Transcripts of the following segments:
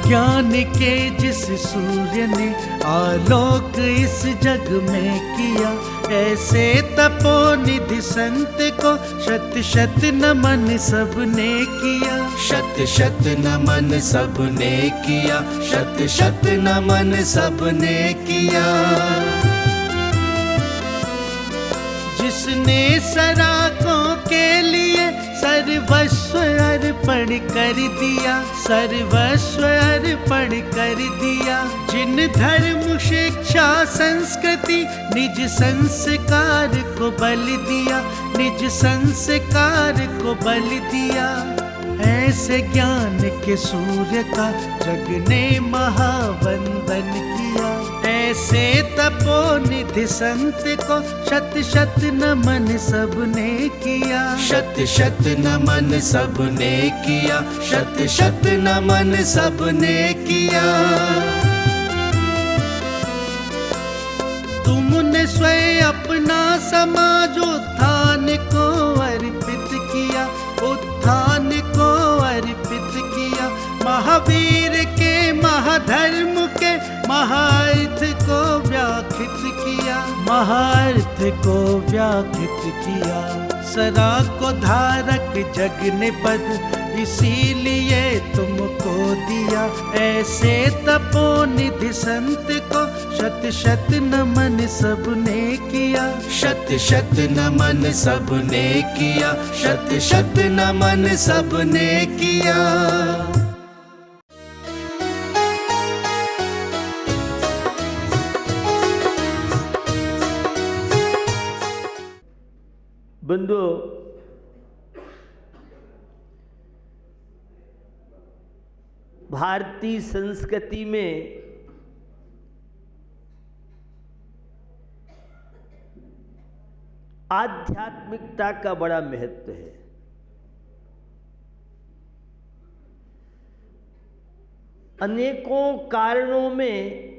ज्ञान के जिस सूर्य ने आलोक इस जग में किया, ऐसे तपोनिधि संत को शत शत नमन सबने किया। शत शत नमन सबने किया, शत शत नमन सबने किया। जिसने सराकों के लिए सर्वस्व अर्पण कर दिया, सर्वस्व अर्पण कर दिया। जिन धर्म शिक्षा संस्कृति निज संस्कार को बल दिया, निज संस्कार को बल दिया। ऐसे ज्ञान के सूर्य का जग ने महावंदन किया। ऐसे तपोनिधि संत को शत शत नमन सबने किया। शत शत नमन सबने किया, शत शत नमन सबने किया। तुमने स्वयं अपना समाजोत्थान को अर्पित किया, उत्थान को अर्पित किया। महावीर के महाधर्म के महार्थ को व्याख्यात किया, महार्थ को व्याख्यात किया। सरा को धारक जग ने पद इसीलिए तुमको दिया। ऐसे तपोनिधि संत को शत शत नमन सबने किया। शत शत नमन सबने किया, शत शत नमन सबने किया। बंधु, भारतीय संस्कृति में आध्यात्मिकता का बड़ा महत्व है। अनेकों कारणों में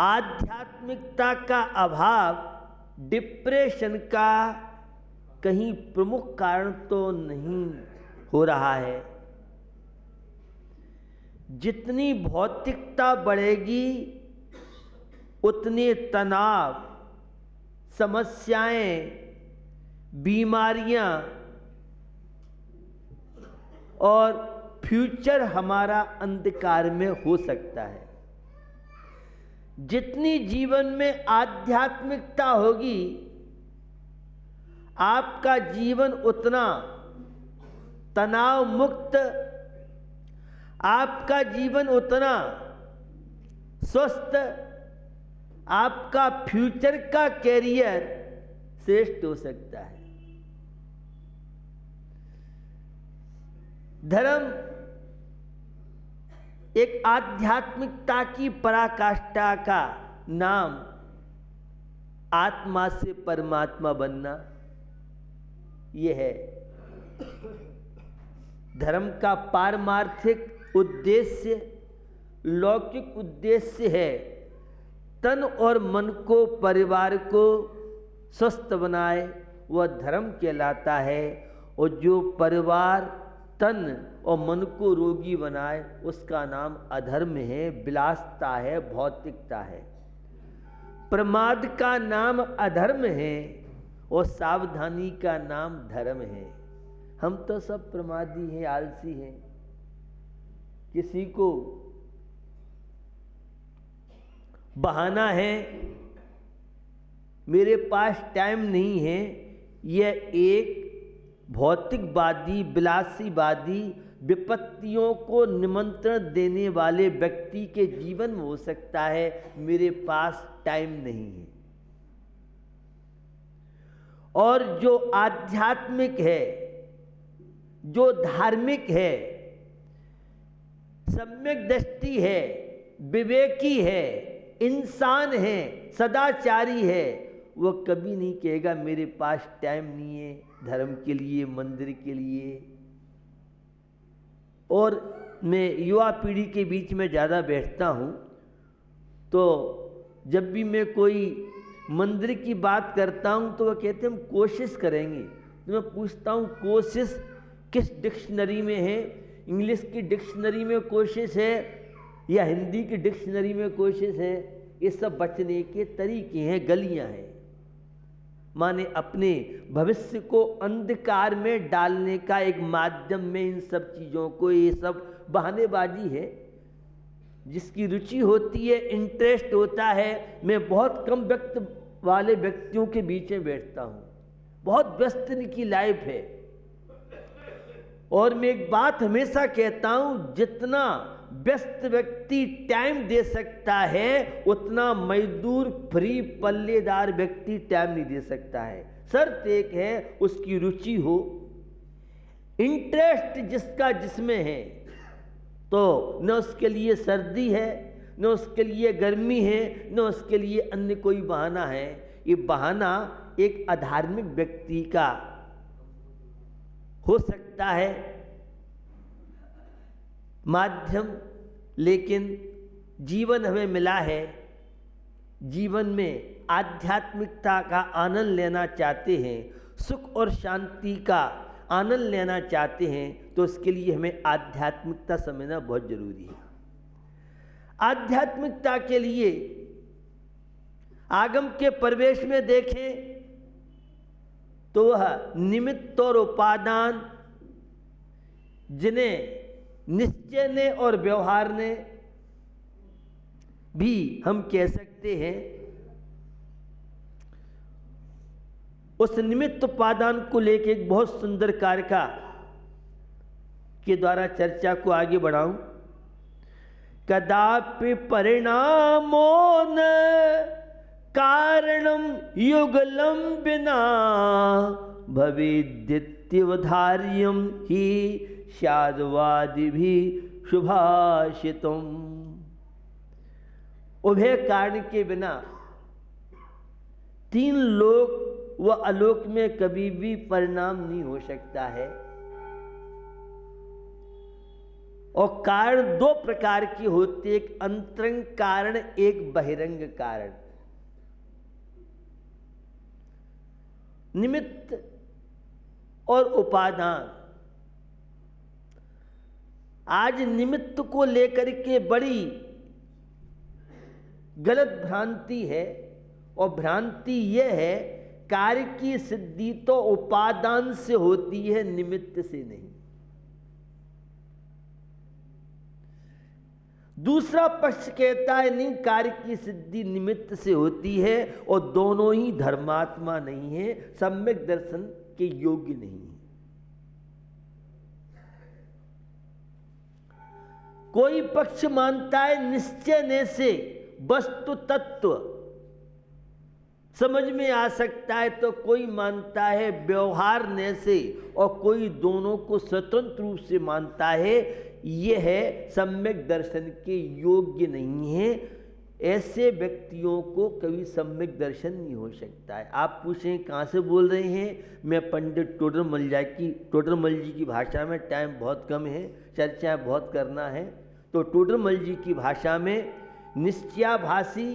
आध्यात्मिकता का अभाव डिप्रेशन का कहीं प्रमुख कारण तो नहीं हो रहा है। जितनी भौतिकता बढ़ेगी उतने तनाव, समस्याएं, बीमारियां और फ्यूचर हमारा अंधकार में हो सकता है। जितनी जीवन में आध्यात्मिकता होगी, आपका जीवन उतना तनाव मुक्त, आपका जीवन उतना स्वस्थ, आपका फ्यूचर का कैरियर श्रेष्ठ हो सकता है। धर्म एक आध्यात्मिकता की पराकाष्ठा का नाम आत्मा से परमात्मा बनना, यह है। धर्म का पारमार्थिक उद्देश्य, लौकिक उद्देश्य है तन और मन को, परिवार को स्वस्थ बनाए, वह धर्म कहलाता है। और जो परिवार, तन और मन को रोगी बनाए, उसका नाम अधर्म है, विलासता है, भौतिकता है। प्रमाद का नाम अधर्म है और सावधानी का नाम धर्म है। हम तो सब प्रमादी हैं, आलसी हैं। किसी को बहाना है, मेरे पास टाइम नहीं है, यह एक भौतिकवादी, विलासीवादी, विपत्तियों को निमंत्रण देने वाले व्यक्ति के जीवन में हो सकता है। मेरे पास टाइम नहीं है। और जो आध्यात्मिक है, जो धार्मिक है, सम्यक दृष्टि है, विवेकी है, इंसान है, सदाचारी है, वह कभी नहीं कहेगा मेरे पास टाइम नहीं है धर्म के लिए, मंदिर के लिए। और मैं युवा पीढ़ी के बीच में ज़्यादा बैठता हूँ, तो जब भी मैं कोई मंदिर की बात करता हूँ तो वह कहते हैं हम कोशिश करेंगे। तो मैं पूछता हूँ कोशिश किस डिक्शनरी में है, इंग्लिश की डिक्शनरी में कोशिश है या हिंदी की डिक्शनरी में कोशिश है, ये सब बचने के तरीके हैं, गलियां हैं। माने अपने भविष्य को अंधकार में डालने का एक माध्यम में इन सब चीज़ों को, ये सब बहानेबाजी है। जिसकी रुचि होती है, इंटरेस्ट होता है, मैं बहुत कम व्यक्त वाले व्यक्तियों के बीच में बैठता हूँ, बहुत व्यस्त इनकी लाइफ है। और मैं एक बात हमेशा कहता हूँ, जितना व्यस्त व्यक्ति टाइम दे सकता है उतना मजदूर फ्री पल्लेदार व्यक्ति टाइम नहीं दे सकता है। शर्त एक है, उसकी रुचि हो, इंटरेस्ट जिसका जिसमें है, तो न उसके लिए सर्दी है, न उसके लिए गर्मी है, न उसके लिए अन्य कोई बहाना है। ये बहाना एक अधार्मिक व्यक्ति का हो सकता है माध्यम, लेकिन जीवन हमें मिला है, जीवन में आध्यात्मिकता का आनंद लेना चाहते हैं, सुख और शांति का आनंद लेना चाहते हैं, तो उसके लिए हमें आध्यात्मिकता समझना बहुत जरूरी है। आध्यात्मिकता के लिए आगम के प्रवेश में देखें तो वह निमित्त और उपादान, जिन्हें निश्चय ने और व्यवहार ने भी हम कह सकते हैं, उस निमित्त उपादान को लेकर एक बहुत सुंदर कारका के द्वारा चर्चा को आगे बढ़ाऊं। कदापि परिणामो न कारणम युगलम बिना भवेद्यवधार्यम ही शादवादि भी शुभाषितुम। उभय कारण के बिना तीन लोक व आलोक में कभी भी परिणाम नहीं हो सकता है। और कारण दो प्रकार के होते, एक अंतरंग कारण, एक बहिरंग कारण। निमित्त और उपादान। आज निमित्त को लेकर के बड़ी गलत भ्रांति है, और भ्रांति यह है, कार्य की सिद्धि तो उपादान से होती है, निमित्त से नहीं। दूसरा पक्ष कहता है नहीं, कार्य की सिद्धि निमित्त से होती है, और दोनों ही धर्मात्मा नहीं है, सम्यक दर्शन के योग्य नहीं है। कोई पक्ष मानता है निश्चय ने से वस्तु तत्व समझ में आ सकता है, तो कोई मानता है व्यवहार ने से, और कोई दोनों को स्वतंत्र रूप से मानता है। यह है सम्यक दर्शन के योग्य नहीं है। ऐसे व्यक्तियों को कभी सम्यक दर्शन नहीं हो सकता है। आप पूछें कहाँ से बोल रहे हैं? मैं पंडित टोडरमल जी की भाषा में, टाइम बहुत कम है, चर्चा बहुत करना है, तो टोडरमल जी की भाषा में निश्चयाभासी,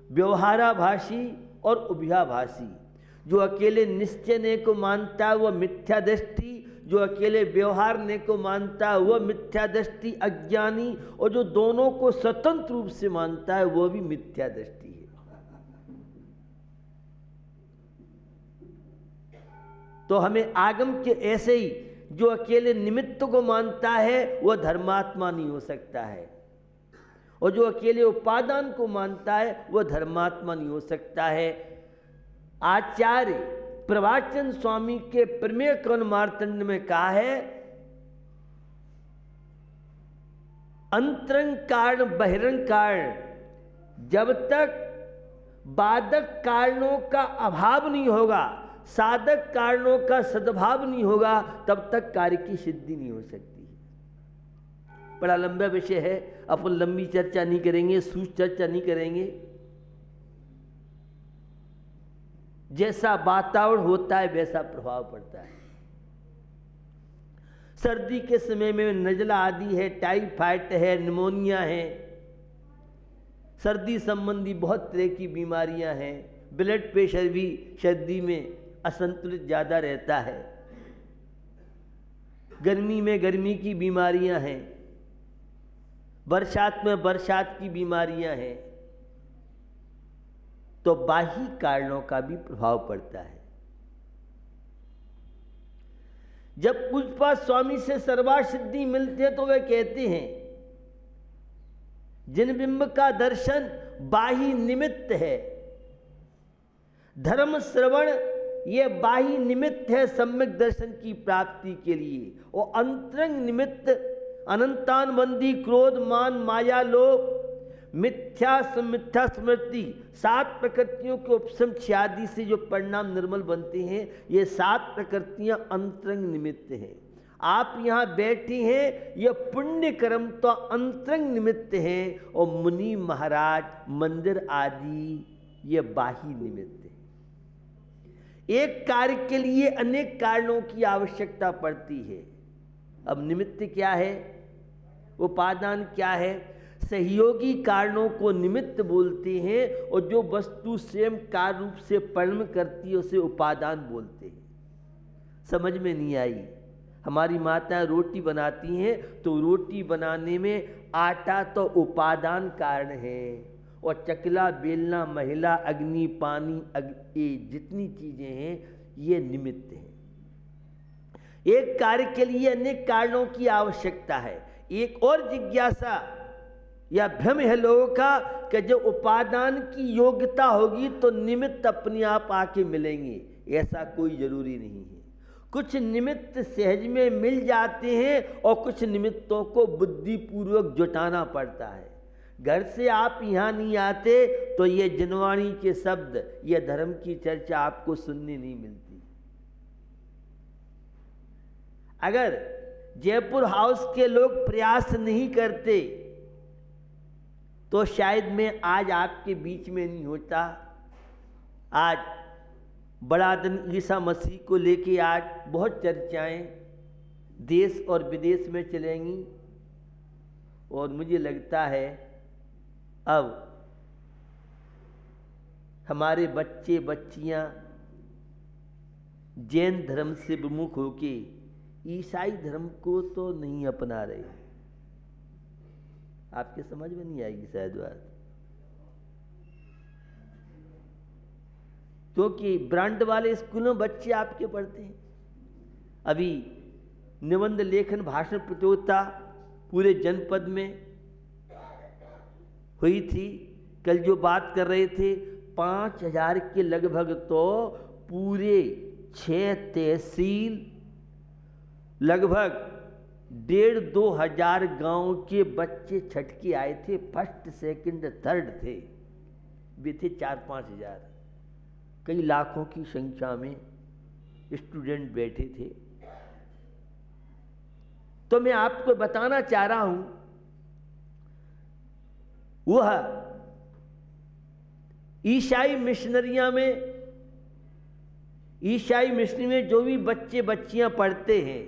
व्यवहाराभासी और उभयाभासी। जो अकेले निश्चय ने को मानता है वह मिथ्या दृष्टि, जो अकेले व्यवहार ने को मानता है वह मिथ्या दृष्टि अज्ञानी, और जो दोनों को स्वतंत्र रूप से मानता है वह भी मिथ्या दृष्टि है। तो हमें आगम के ऐसे ही, जो अकेले निमित्त को मानता है वह धर्मात्मा नहीं हो सकता है, और जो अकेले उपादान को मानता है वह धर्मात्मा नहीं हो सकता है। आचार्य प्रभाचंद स्वामी के प्रमेय कवन मार्तंड में कहा है, अंतरंग कारण बहिरंग कारण, जब तक बाधक कारणों का अभाव नहीं होगा, साधक कारणों का सद्भाव नहीं होगा, तब तक कार्य की सिद्धि नहीं हो सकती। बड़ा लंबा विषय है, अपन लंबी चर्चा नहीं करेंगे, सूक्ष्म चर्चा नहीं करेंगे। जैसा वातावरण होता है वैसा प्रभाव पड़ता है। सर्दी के समय में नजला आदि है, टाइफाइड है, निमोनिया है, सर्दी संबंधी बहुत तरह की बीमारियां हैं। ब्लड प्रेशर भी सर्दी में असंतुलित ज़्यादा रहता है। गर्मी में गर्मी की बीमारियां हैं, बरसात में बरसात की बीमारियां हैं, तो बाह्य कारणों का भी प्रभाव पड़ता है। जब पूज्यपाद स्वामी से सर्वार्थ सिद्धि मिलते हैं तो वे कहते हैं जिन बिंब का दर्शन बाह्य निमित्त है, धर्म श्रवण ये बाह्य निमित्त है सम्यक दर्शन की प्राप्ति के लिए, और अंतरंग निमित्त अनंतानबंदी क्रोध मान माया लोभ मिथ्या स्मृति 7 प्रकृतियों के उपशम आदि से जो परिणाम निर्मल बनते हैं, ये 7 प्रकृतियां अंतरंग निमित्त हैं। आप यहाँ बैठे हैं, यह पुण्य कर्म तो अंतरंग निमित्त है, और मुनि महाराज मंदिर आदि ये बाह्य निमित्त है। एक कार्य के लिए अनेक कारणों की आवश्यकता पड़ती है। अब निमित्त क्या है, उपादान क्या है? सहयोगी कारणों को निमित्त बोलते हैं, और जो वस्तु स्वयं कार्य रूप से परिणम करती है उसे उपादान बोलते हैं। समझ में नहीं आई? हमारी माताएं रोटी बनाती हैं तो रोटी बनाने में आटा तो उपादान कारण है, और चकला बेलना महिला अग्नि पानी ये जितनी चीजें हैं ये निमित्त हैं। एक कार्य के लिए अनेक कारणों की आवश्यकता है। एक और जिज्ञासा या भ्रम है लोगों का कि जो उपादान की योग्यता होगी तो निमित्त अपने आप आके मिलेंगे। ऐसा कोई जरूरी नहीं है। कुछ निमित्त सहज में मिल जाते हैं और कुछ निमित्तों को बुद्धिपूर्वक जुटाना पड़ता है। घर से आप यहाँ नहीं आते तो ये जनवाणी के शब्द, ये धर्म की चर्चा आपको सुनने नहीं मिलती। अगर जयपुर हाउस के लोग प्रयास नहीं करते तो शायद मैं आज आपके बीच में नहीं होता। आज बड़ा दिन ईसा मसीह को लेके आज बहुत चर्चाएं देश और विदेश में चलेंगी, और मुझे लगता है अब हमारे बच्चे बच्चियां जैन धर्म से विमुख होके ईसाई धर्म को तो नहीं अपना रहे। आपके समझ में नहीं आएगी शायद बात, क्योंकि ब्रांड वाले स्कूलों में बच्चे आपके पढ़ते हैं। अभी निबंध लेखन भाषण प्रतियोगिता पूरे जनपद में हुई थी। कल जो बात कर रहे थे 5000 के लगभग, तो पूरे 6 तहसील लगभग 1,500-2 हजार गांव के बच्चे छठ के आए थे। फर्स्ट सेकंड थर्ड थे, वे थे 4-5 हजार। कई लाखों की संख्या में स्टूडेंट बैठे थे। तो मैं आपको बताना चाह रहा हूं, वह ईसाई मिशनरियां में, ईसाई मिशनरी में जो भी बच्चे बच्चियां पढ़ते हैं,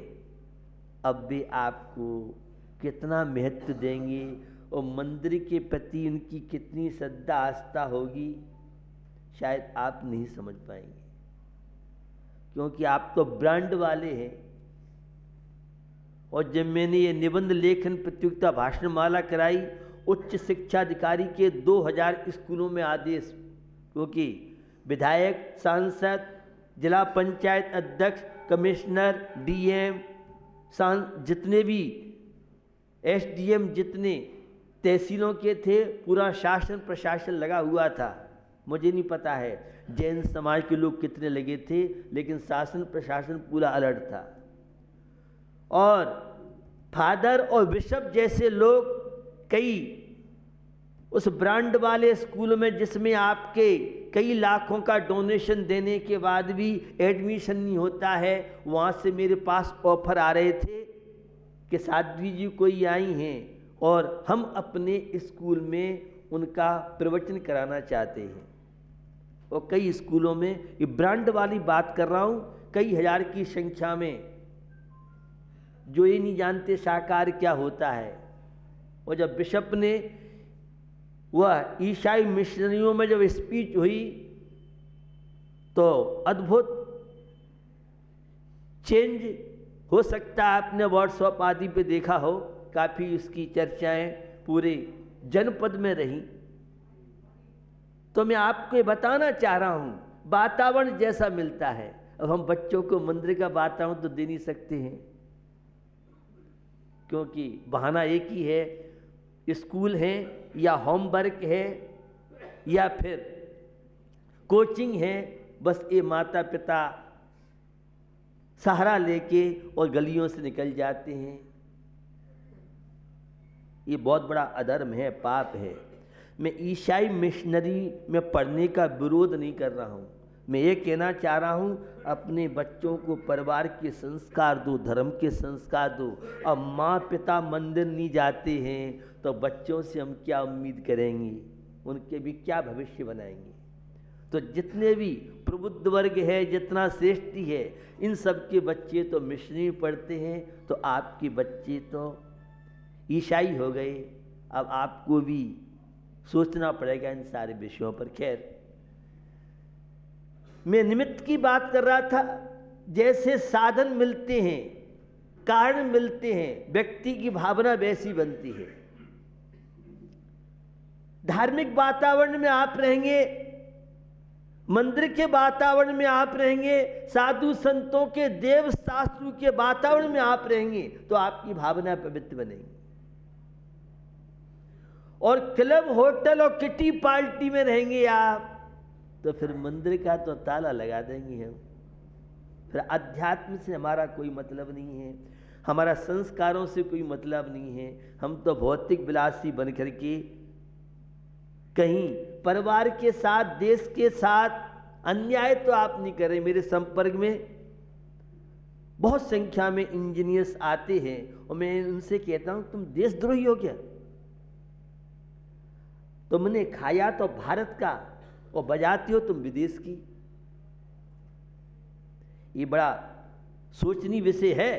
अब वे आपको कितना महत्व देंगे और मंदिर के प्रति उनकी कितनी श्रद्धा आस्था होगी, शायद आप नहीं समझ पाएंगे, क्योंकि आप तो ब्रांड वाले हैं। और जब मैंने ये निबंध लेखन प्रतियोगिता भाषण माला कराई, उच्च शिक्षा अधिकारी के 2000 स्कूलों में आदेश, क्योंकि विधायक, सांसद, जिला पंचायत अध्यक्ष, कमिश्नर, डीएम, जितने भी एसडीएम, जितने तहसीलों के थे, पूरा शासन प्रशासन लगा हुआ था। मुझे नहीं पता है जैन समाज के लोग कितने लगे थे, लेकिन शासन प्रशासन पूरा अलर्ट था। और फादर और बिशप जैसे लोग कई उस ब्रांड वाले स्कूल में, जिसमें आपके कई लाखों का डोनेशन देने के बाद भी एडमिशन नहीं होता है, वहाँ से मेरे पास ऑफर आ रहे थे कि साध्वी जी कोई आई हैं और हम अपने स्कूल में उनका प्रवचन कराना चाहते हैं। और कई स्कूलों में, ये ब्रांड वाली बात कर रहा हूँ, कई हजार की संख्या में जो ये नहीं जानते साकार क्या होता है। और जब बिशप ने वह ईसाई मिशनरियों में जब स्पीच हुई तो अद्भुत चेंज हो सकता है आपने व्हाट्सएप आदि पे देखा हो, काफ़ी उसकी चर्चाएं पूरे जनपद में रही। तो मैं आपको बताना चाह रहा हूँ, वातावरण जैसा मिलता है। अब हम बच्चों को मंदिर का वातावरण तो दे नहीं सकते हैं, क्योंकि बहाना एक ही है, स्कूल है या होमवर्क है या फिर कोचिंग है। बस ये माता पिता सहारा लेके और गलियों से निकल जाते हैं। ये बहुत बड़ा अधर्म है, पाप है। मैं ईसाई मिशनरी में पढ़ने का विरोध नहीं कर रहा हूँ। मैं ये कहना चाह रहा हूँ, अपने बच्चों को परिवार के संस्कार दो, धर्म के संस्कार दो। अब माँ पिता मंदिर नहीं जाते हैं तो बच्चों से हम क्या उम्मीद करेंगे, उनके भी क्या भविष्य बनाएंगे। तो जितने भी प्रबुद्ध वर्ग है, जितना श्रेष्ठी है, इन सब के बच्चे तो मिशनरी पढ़ते हैं, तो आपके बच्चे तो ईसाई हो गए। अब आपको भी सोचना पड़ेगा इन सारे विषयों पर। खैर, मैं निमित्त की बात कर रहा था। जैसे साधन मिलते हैं, कारण मिलते हैं, व्यक्ति की भावना वैसी बनती है। धार्मिक वातावरण में आप रहेंगे, मंदिर के वातावरण में आप रहेंगे, साधु संतों के देव शास्त्रों के वातावरण में आप रहेंगे, तो आपकी भावना पवित्र बनेगी। और क्लब, होटल और किटी पार्टी में रहेंगे आप, तो फिर मंदिर का तो ताला लगा देंगे हम। फिर अध्यात्म से हमारा कोई मतलब नहीं है, हमारा संस्कारों से कोई मतलब नहीं है। हम तो भौतिक विलासी बन करके कहीं परिवार के साथ, देश के साथ अन्याय तो आप नहीं कर रहे। मेरे संपर्क में बहुत संख्या में इंजीनियर्स आते हैं और मैं उनसे कहता हूं, तुम देशद्रोही हो क्या? तुमने खाया तो भारत का और बजाती हो तुम विदेश की। ये बड़ा सोचनीय विषय है।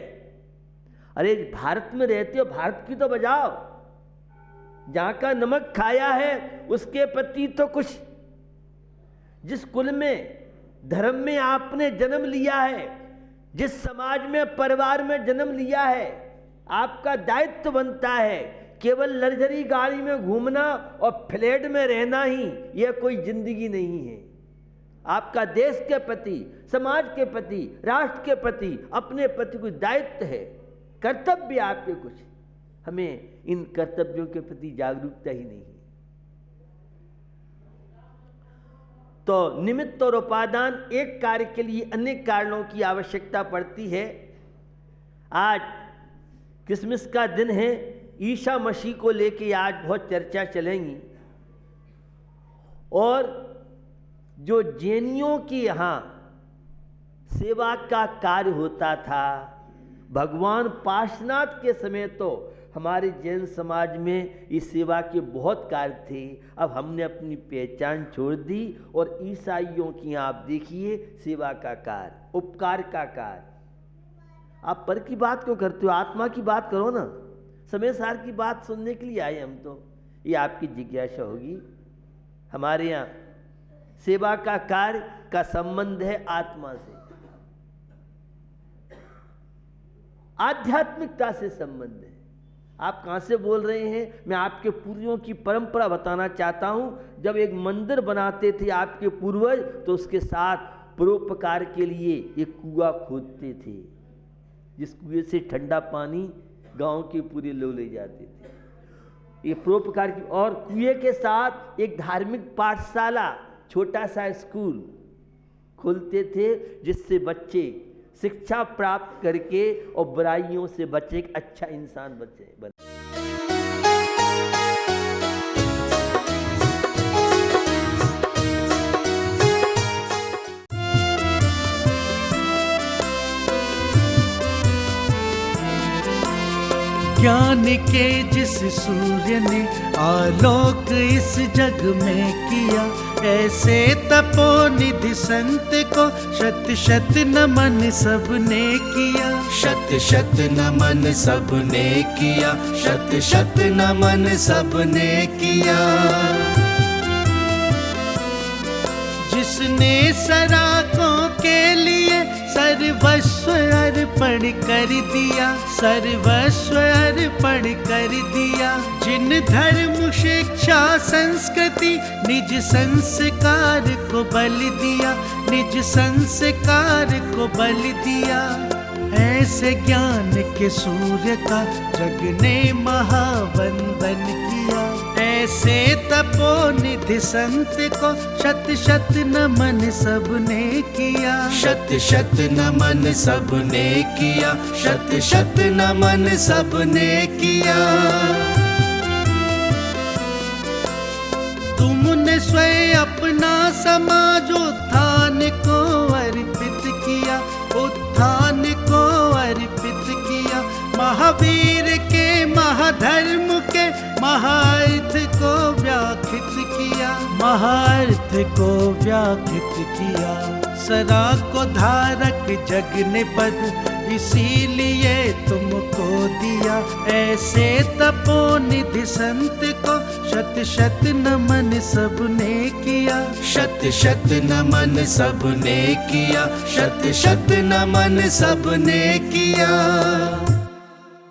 अरे भारत में रहते हो, भारत की तो बजाओ। जहां का नमक खाया है उसके प्रति तो कुछ, जिस कुल में, धर्म में आपने जन्म लिया है, जिस समाज में, परिवार में जन्म लिया है, आपका दायित्व बनता है। केवल लग्जरी गाड़ी में घूमना और फ्लैट में रहना ही यह कोई जिंदगी नहीं है। आपका देश के प्रति, समाज के प्रति, राष्ट्र के प्रति, अपने प्रति कुछ दायित्व है, कर्तव्य आपके कुछ। हमें इन कर्तव्यों के प्रति जागरूकता ही नहीं है। तो निमित्त और उपादान, एक कार्य के लिए अनेक कारणों की आवश्यकता पड़ती है। आज क्रिसमस का दिन है, ईसा मसीह को लेके आज बहुत चर्चा चलेंगी। और जो जैनियों के यहाँ सेवा का कार्य होता था, भगवान पार्श्वनाथ के समय तो हमारे जैन समाज में इस सेवा के बहुत कार्य थे। अब हमने अपनी पहचान छोड़ दी और ईसाइयों की आप देखिए सेवा का कार्य, उपकार का कार्य। आप पर की बात क्यों करते हो? आत्मा की बात करो ना। समय सार की बात सुनने के लिए आए हम तो। ये आपकी जिज्ञासा होगी। हमारे यहाँ सेवा का कार्य का संबंध है आत्मा से, आध्यात्मिकता से संबंध है। आप कहाँ से बोल रहे हैं? मैं आपके पूर्वजों की परंपरा बताना चाहता हूँ। जब एक मंदिर बनाते थे आपके पूर्वज, तो उसके साथ परोपकार के लिए एक कुआं खोदते थे, जिस कुएं से ठंडा पानी गांव के पूरे लोग ले जाते थे। ये परोपकार की। और कुएं के साथ एक धार्मिक पाठशाला, छोटा सा स्कूल खोलते थे, जिससे बच्चे शिक्षा प्राप्त करके और बुराइयों से बचे, एक अच्छा इंसान बने। ज्ञान के जिस सूर्य ने आलोक इस जग में किया, ऐसे तपोनिधि संत को शत शत नमन सबने किया। शत शत नमन सबने किया, शत शत नमन सबने किया। जिसने सराकों के लिए सर्वस्व अर्पित अर्पण कर दिया, सर्वस्व अर्पण कर दिया। जिन धर्म शिक्षा संस्कृति निज संस्कार को बल दिया, निज संस्कार को बल दिया। ऐसे ज्ञान के सूर्य का जग ने महावंदन किया, ऐसे तपोनिधि संत को शत शत नमन सबने किया, शत शत नमन सबने किया, शत शत नमन सबने किया। तुमने स्वयं अपना समाजोत्थान को अर्पित किया, उत्थान को अर्पित किया। महावीर के महाधर्म के महार्थ को व्याख्यात किया, महार्थ को व्याख्यात किया। सदा को धारक जग ने पद इसीलिए तुमको दिया, ऐसे तपोनिधि संत को शत शत नमन सबने किया, शत शत नमन सबने किया, शत शत नमन सबने किया।